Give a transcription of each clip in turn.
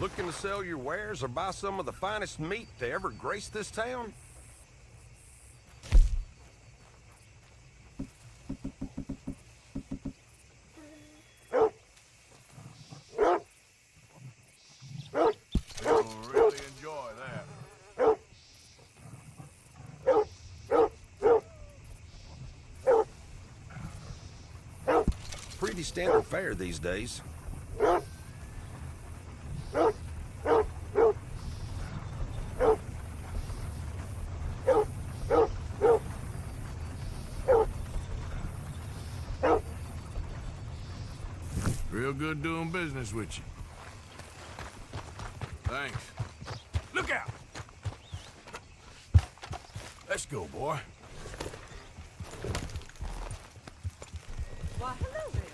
Looking to sell your wares or buy some of the finest meat to ever grace this town? You'll really enjoy that. Pretty standard fare these days. Real good doing business with you. Thanks. Look out! Let's go, boy. Why, hello there,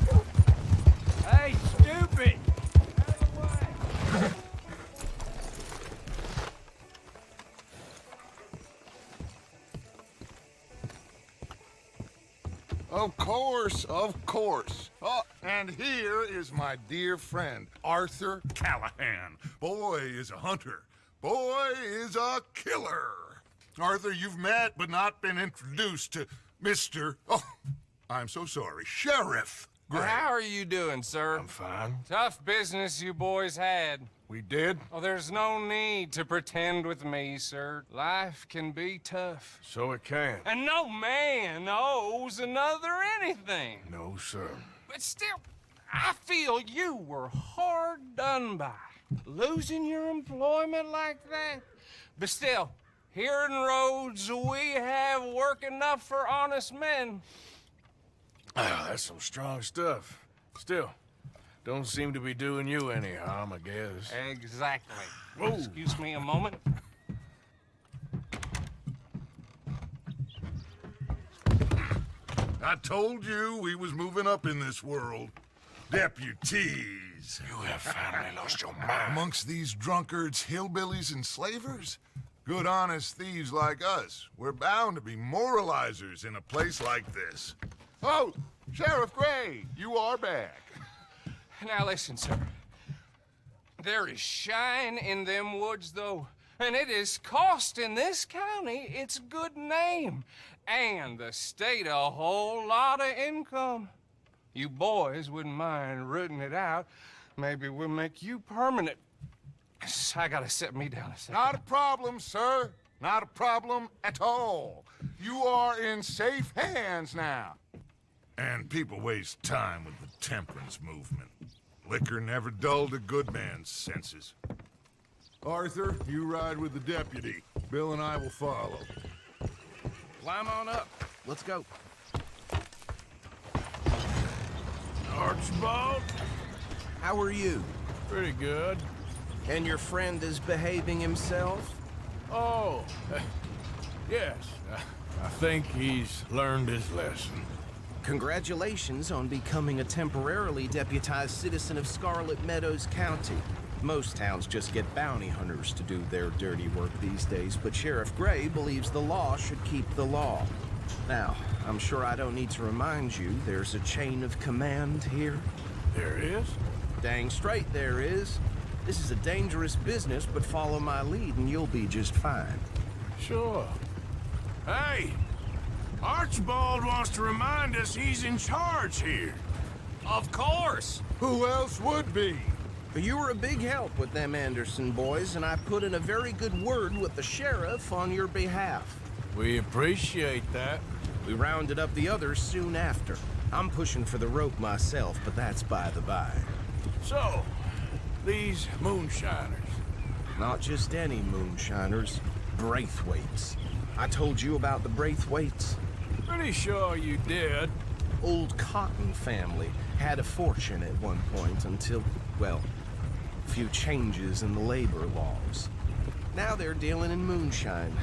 sir. Hey, stupid! Out of the way! Of course, of course. Oh, and here is my dear friend, Arthur Callahan. Boy is a hunter. Boy is a killer. Arthur, you've met but not been introduced to Mr. Oh, I'm so sorry, Sheriff Gray. How are you doing, sir? I'm fine. Tough business you boys had. We did? Oh, there's no need to pretend with me, sir. Life can be tough. So it can. And no man owes another anything. No, sir. But still, I feel you were hard done by. Losing your employment like that. But still, here in Rhodes, we have work enough for honest men. Ah, that's some strong stuff. Still, don't seem to be doing you any harm, I guess. Exactly. Whoa. Excuse me a moment. I told you we was moving up in this world. Deputies. You have finally lost your mind. Amongst these drunkards, hillbillies, and slavers? Good, honest thieves like us. We're bound to be moralizers in a place like this. Oh, Sheriff Gray, you are back. Now listen, sir. There is shine in them woods, though, and it is costing this county its good name, and the state a whole lot of income. You boys wouldn't mind rooting it out. Maybe we'll make you permanent. I gotta sit me down a second. Not a problem, sir. Not a problem at all. You are in safe hands now. And people waste time with the temperance movement. Liquor never dulled a good man's senses. Arthur, you ride with the deputy. Bill and I will follow. Climb on up. Let's go. Archibald? How are you? Pretty good. And your friend is behaving himself? Oh, yes. I think he's learned his lesson. Congratulations on becoming a temporarily deputized citizen of Scarlet Meadows County. Most towns just get bounty hunters to do their dirty work these days, but Sheriff Gray believes the law should keep the law. Now, I'm sure I don't need to remind you there's a chain of command here. There is? Dang straight there is. This is a dangerous business, but follow my lead and you'll be just fine. Sure. Hey! Archibald wants to remind us he's in charge here. Of course. Who else would be? You were a big help with them Anderson boys, and I put in a very good word with the sheriff on your behalf. We appreciate that. We rounded up the others soon after. I'm pushing for the rope myself, but that's by the by. So, these moonshiners. Not just any moonshiners. Braithwaites. I told you about the Braithwaites? Pretty sure you did. Old Cotton family had a fortune at one point until, well, a few changes in the labor laws. Now they're dealing in moonshine.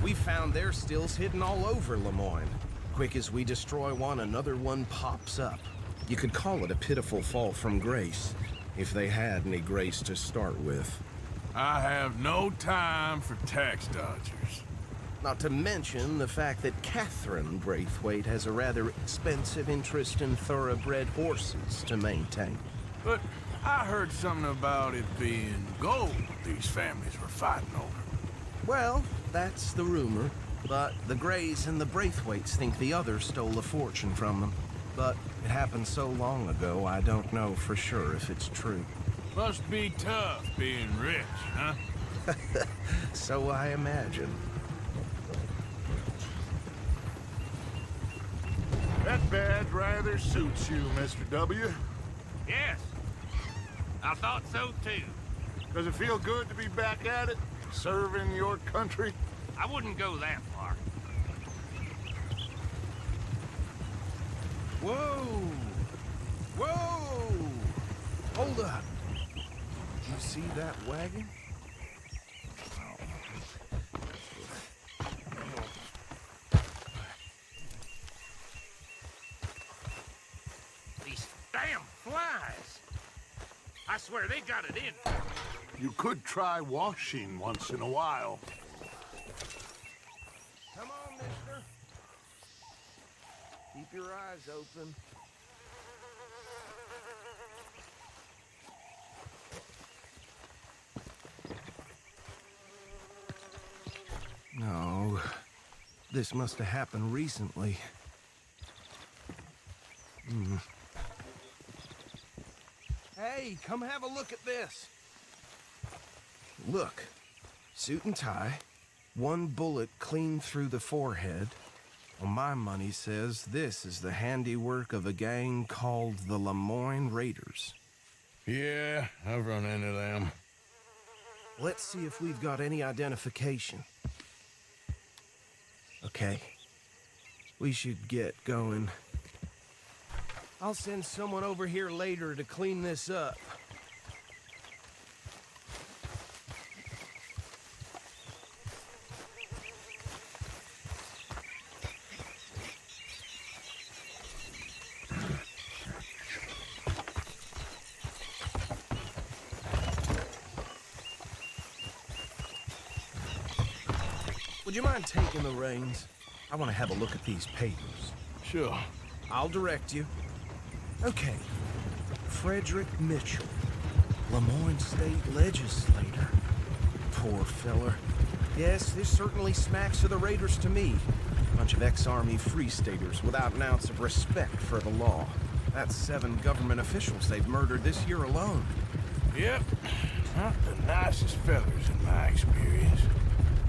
We found their stills hidden all over Lemoyne. Quick as we destroy one, another one pops up. You could call it a pitiful fall from grace, if they had any grace to start with. I have no time for tax dodgers. Not to mention the fact that Catherine Braithwaite has a rather expensive interest in thoroughbred horses to maintain. But I heard something about it being gold these families were fighting over. Well, that's the rumor. But the Greys and the Braithwaites think the others stole a fortune from them. But it happened so long ago, I don't know for sure if it's true. Must be tough being rich, huh? So I imagine. That badge rather suits you, Mr. W. Yes. I thought so too. Does it feel good to be back at it? Serving your country? I wouldn't go that far. Whoa! Whoa! Hold up. Did you see that wagon? These damn flies. I swear they got it in. You could try washing once in a while. Come on, mister. Keep your eyes open. No. This must have happened recently. Hey, come have a look at this. Look. Suit and tie. One bullet clean through the forehead. Well, my money says this is the handiwork of a gang called the Lemoyne Raiders. Yeah, I've run into them. Let's see if we've got any identification. Okay. We should get going. I'll send someone over here later to clean this up. Would you mind taking the reins? I want to have a look at these papers. Sure. I'll direct you. Okay. Frederick Mitchell, Lemoyne State Legislator. Poor feller. Yes, this certainly smacks of the Raiders to me. Bunch of ex-Army Free Staters without an ounce of respect for the law. That's 7 government officials they've murdered this year alone. Yep. Not the nicest feathers in my experience.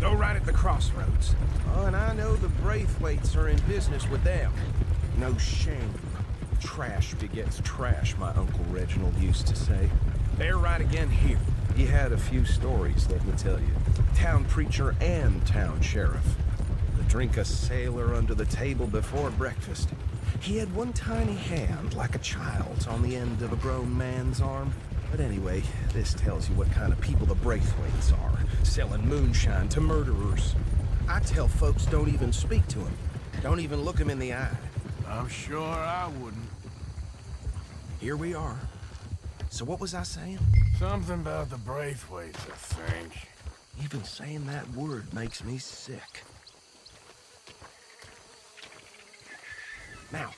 Go right at the crossroads. Oh, and I know the Braithwaites are in business with them. No shame. Trash begets trash, my Uncle Reginald used to say. They're right again here. He had a few stories, let me tell you. Town preacher and town sheriff. To drink a sailor under the table before breakfast. He had one tiny hand, like a child's, on the end of a grown man's arm. But anyway, this tells you what kind of people the Braithwaites are. Selling moonshine to murderers. I tell folks don't even speak to him. Don't even look him in the eye. I'm sure I wouldn't. Here we are. So what was I saying? Something about the Braithwaites, I think. Even saying that word makes me sick. Now,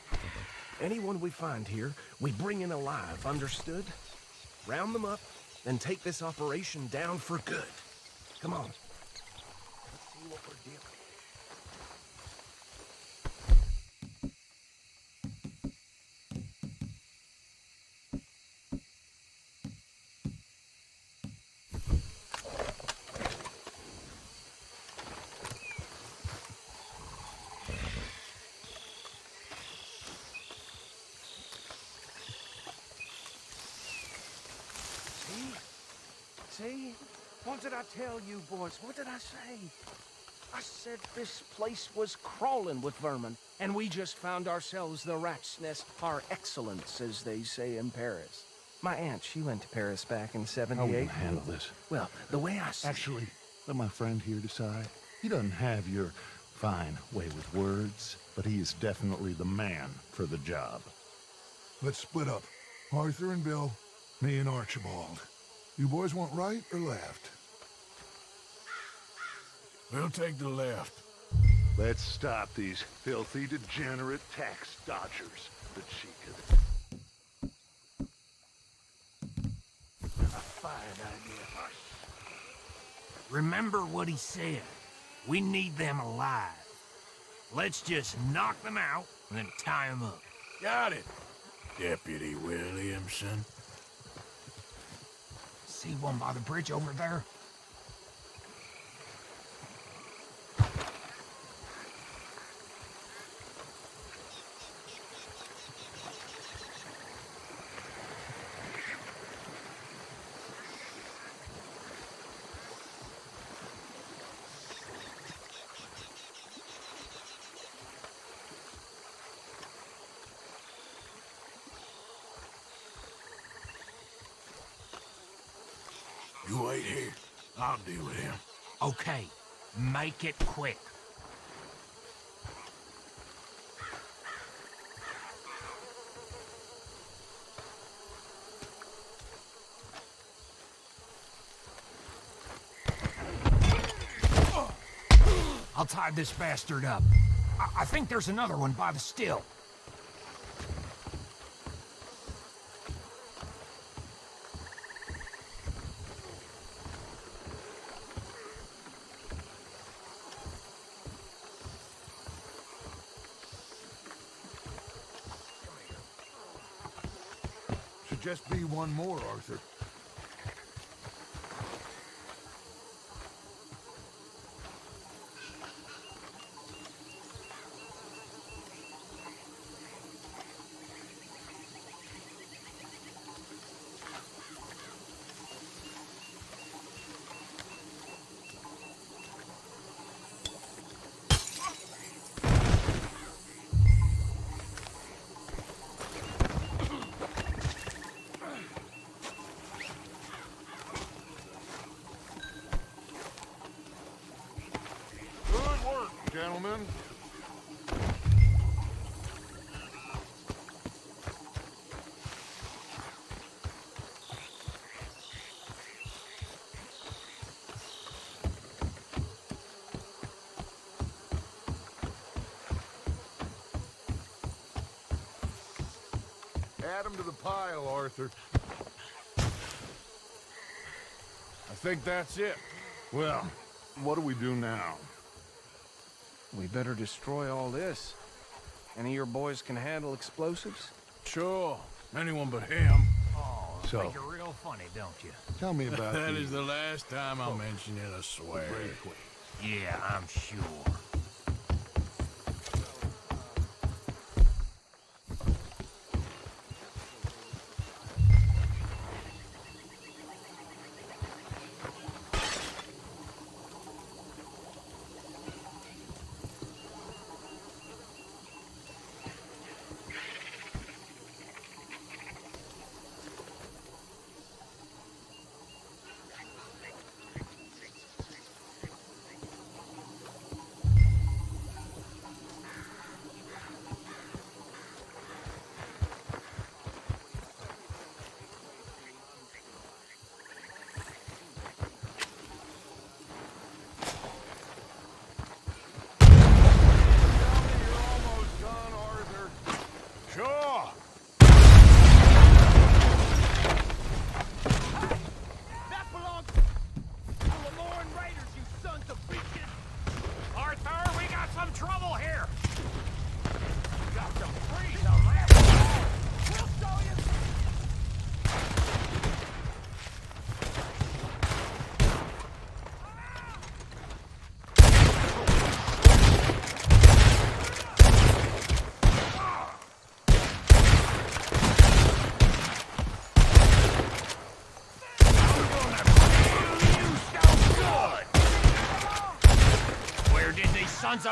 anyone we find here, we bring in alive, understood? Round them up, then take this operation down for good. Come on. Let's see what we're dealing with. See? What did I tell you, boys? What did I say? I said this place was crawling with vermin, and we just found ourselves the rat's nest par excellence, as they say in Paris. My aunt, she went to Paris back in How we '78. gonna handle this? Well, the way I see Actually, let my friend here decide. He doesn't have your fine way with words, but he is definitely the man for the job. Let's split up. Arthur and Bill, me and Archibald. You boys want right or left? We'll take the left. Let's stop these filthy, degenerate tax dodgers. The cheek of it. a fine idea. Remember what he said. We need them alive. Let's just knock them out and then tie them up. Got it, Deputy Williamson. See one by the bridge over there? You wait here. I'll deal with him. Okay, make it quick. I'll tie this bastard up. I think there's another one by the still. Should just be one more, Arthur. Good work, gentlemen. Add them to the pile, Arthur. I think that's it. Well, what do we do now? We better destroy all this. Any of your boys can handle explosives? Sure. Anyone but him. Oh, So- think you're real funny, don't you? Tell me about That the is the last time I'll mention it, I swear. breakaway. Yeah, I'm sure.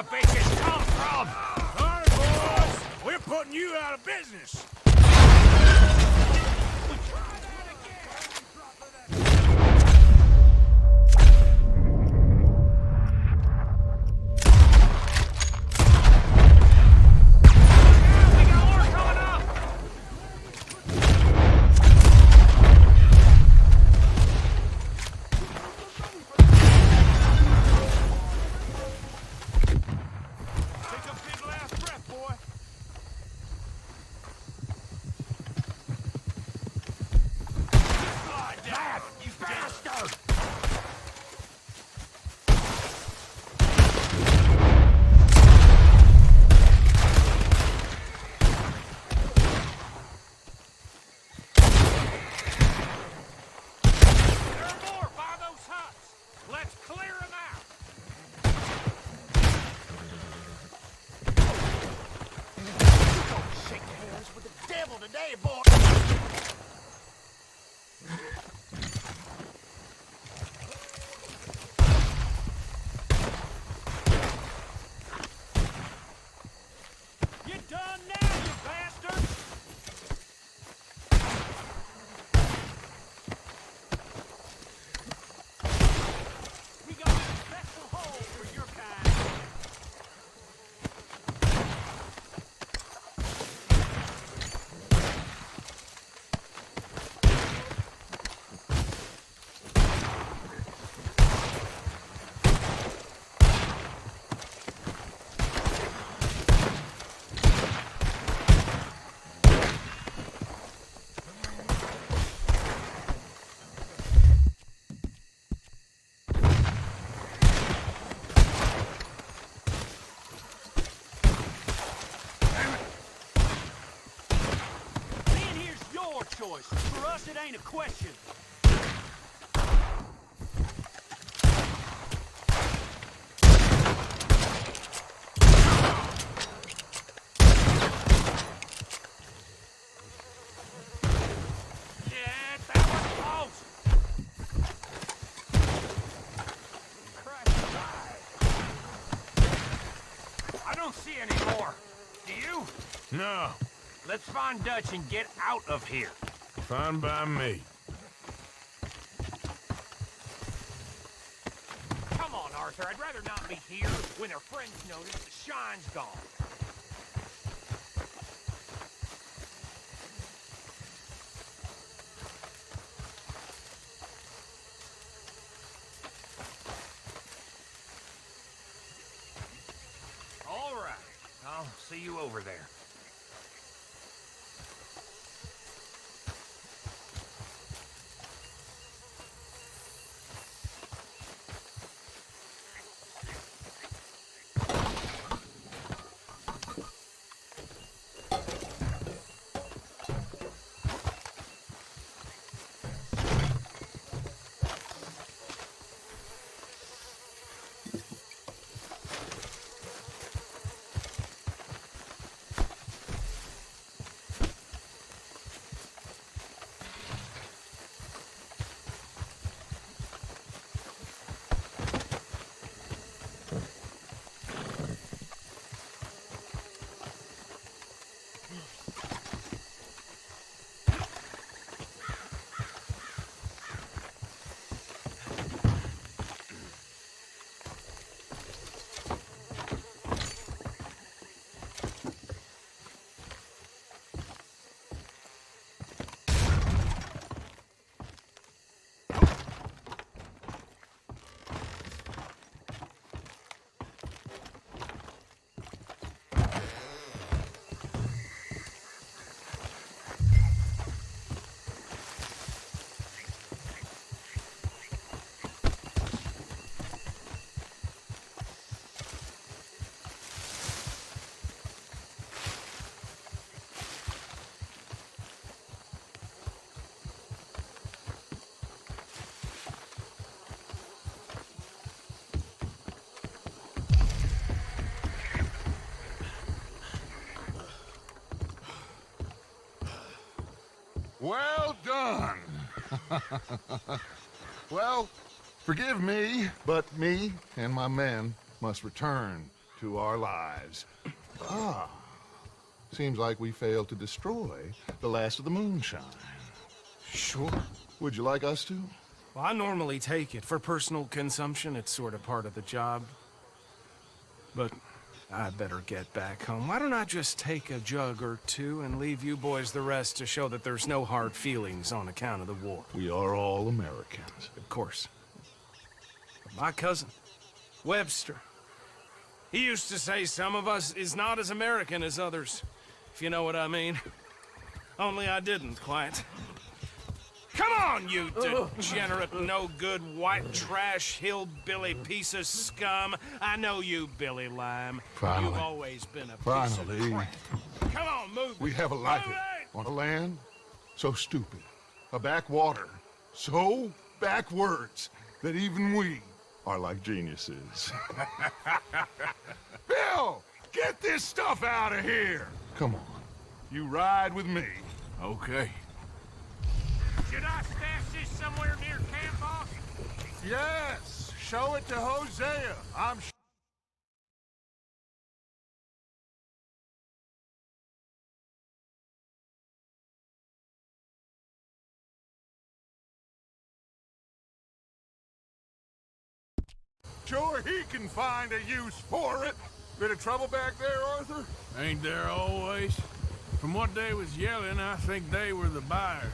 the bitches come from! All right, boys! We're putting you out of business! For us, it ain't a question. I don't see any more. Do you? No. Let's find Dutch and get out of here. Fine by me. Come on, Arthur. I'd rather not be here when their friends notice the shine's gone. All right. I'll see you over there. Well done. Well, forgive me, but me and my men must return to our lives. Ah, seems like we failed to destroy the last of the moonshine. Sure. Would you like us to? Well, I normally take it. For personal consumption, it's sort of part of the job. But I better get back home. Why don't I just take a jug or two and leave you boys the rest to show that there's no hard feelings on account of the war? We are all Americans. Of course. But my cousin, Webster, he used to say some of us is not as American as others, if you know what I mean. Only I didn't quite. Come on, you degenerate, no-good, white trash, hillbilly piece of scum. I know you, Billy Lime. Finally. You've always been a piece Finally. of crap. Come on, move We it. have a life Move it! on a land so stupid, a backwater so backwards that even we are like geniuses. Bill, get this stuff out of here! Come on, you ride with me. Okay. Should I stash this somewhere near camp, boss? Yes, show it to Hosea. I'm sure he can find a use for it. Bit of trouble back there, Arthur? Ain't there always? From what they was yelling, I think they were the buyers.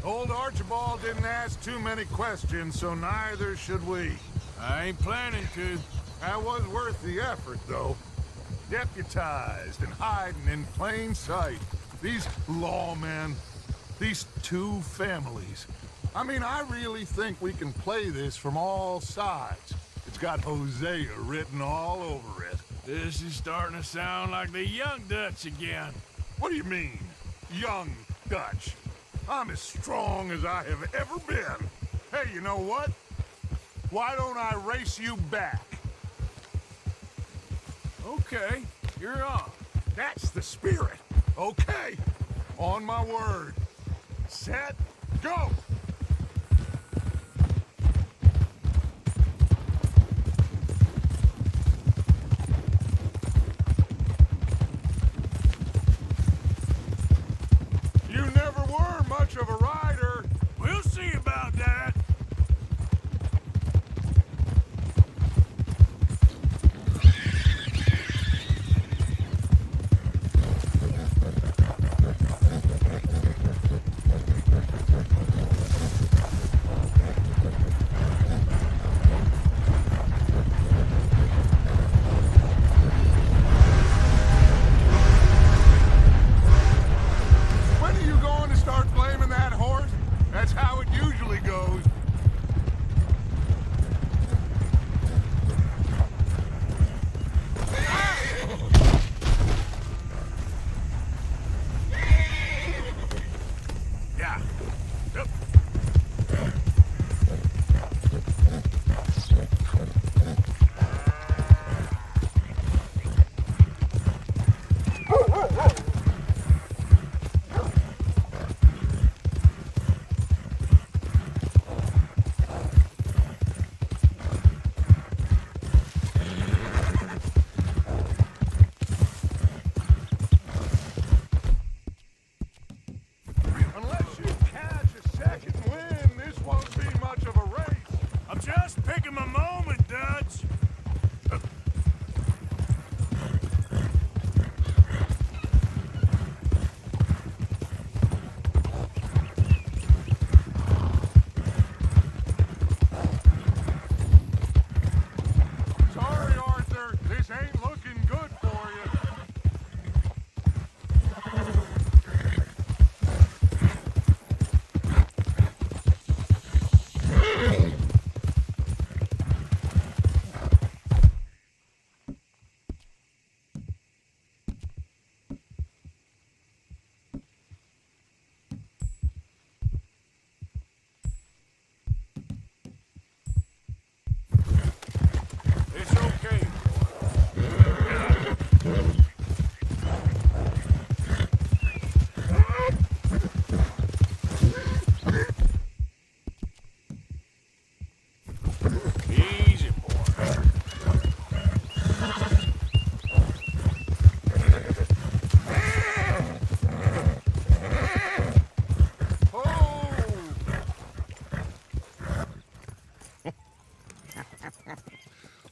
Old Archibald didn't ask too many questions, so neither should we. I ain't planning to. That was worth the effort, though. Deputized and hiding in plain sight. These lawmen, these two families. I mean, I really think we can play this from all sides. It's got Hosea written all over it. This is starting to sound like the Young Dutch again. What do you mean, young Dutch? I'm as strong as I have ever been. Hey, you know what? Why don't I race you back? Okay, you're on. That's the spirit. Okay, on my word. Set, go! You never were much of a rider. We'll see about that.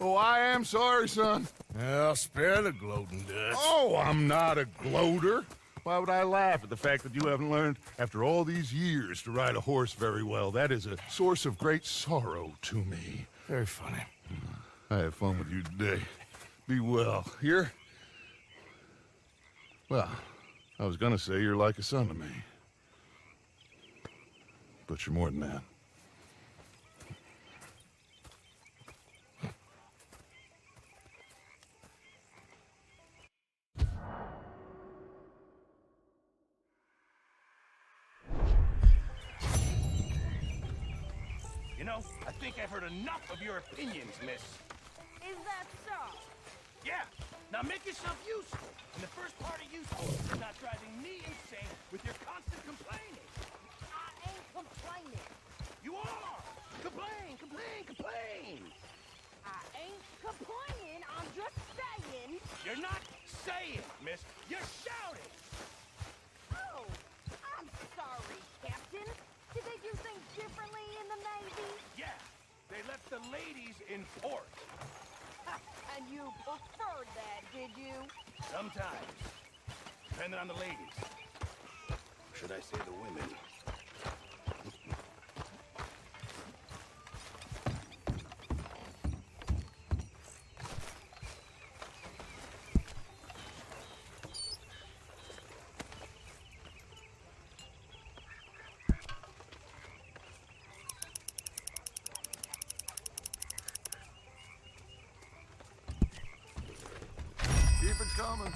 Oh, I am sorry, son. I'll spare the gloating Dutch. Oh, I'm not a gloater. Why would I laugh at the fact that you haven't learned, after all these years, to ride a horse very well? That is a source of great sorrow to me. Very funny. I have fun with you today. Be well. Here? Well, I was gonna say you're like a son to me. But you're more than that. You know, I think I've heard enough of your opinions, miss. Is that so? Yeah. Now make yourself useful. And the first part of useful is not driving me insane with your constant complaining. I ain't complaining. You are! Complain, complain, complain! I ain't complaining. I'm just saying. You're not saying, miss. You're shouting! Oh, I'm sorry, Captain. Did they do things differently in the Navy? Yeah, they left the ladies in port. And you preferred that, did you? Sometimes. Depending on the ladies. Or should I say the women? Keep it coming.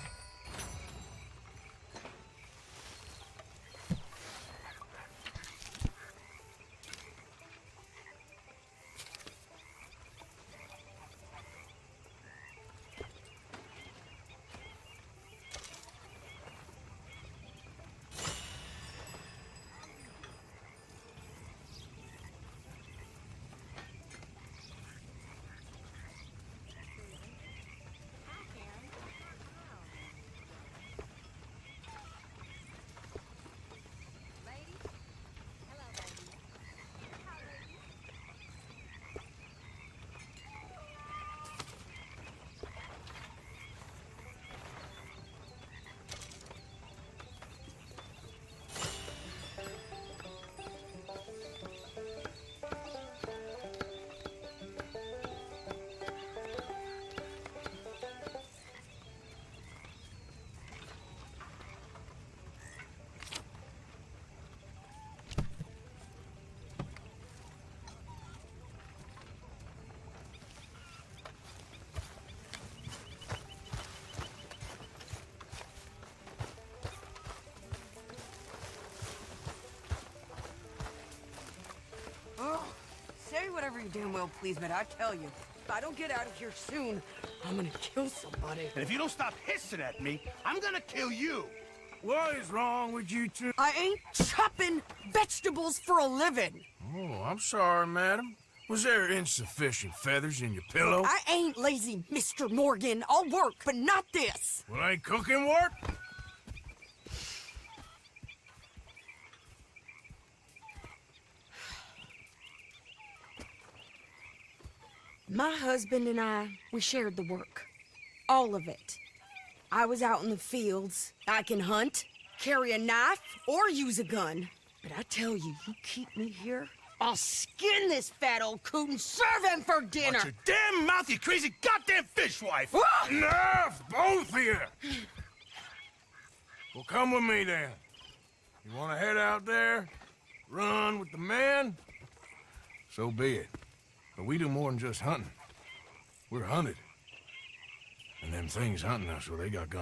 Say whatever you damn well please, but I tell you, if I don't get out of here soon, I'm gonna kill somebody. And if you don't stop hissing at me, I'm gonna kill you. What is wrong with you two? I ain't chopping vegetables for a living. Oh, I'm sorry, madam. Was there insufficient feathers in your pillow? I ain't lazy, Mr. Morgan. I'll work, but not this. Well, ain't cooking work? My husband and I, we shared the work. All of it. I was out in the fields. I can hunt, carry a knife, or use a gun. But I tell you, you keep me here, I'll skin this fat old coot and serve him for dinner. Watch your damn mouth, you crazy goddamn fishwife! Enough, both of you! Well, come with me then. You want to head out there, run with the men? So be it. But we do more than just hunting. We're hunted. And them things hunting us, well, they got guns.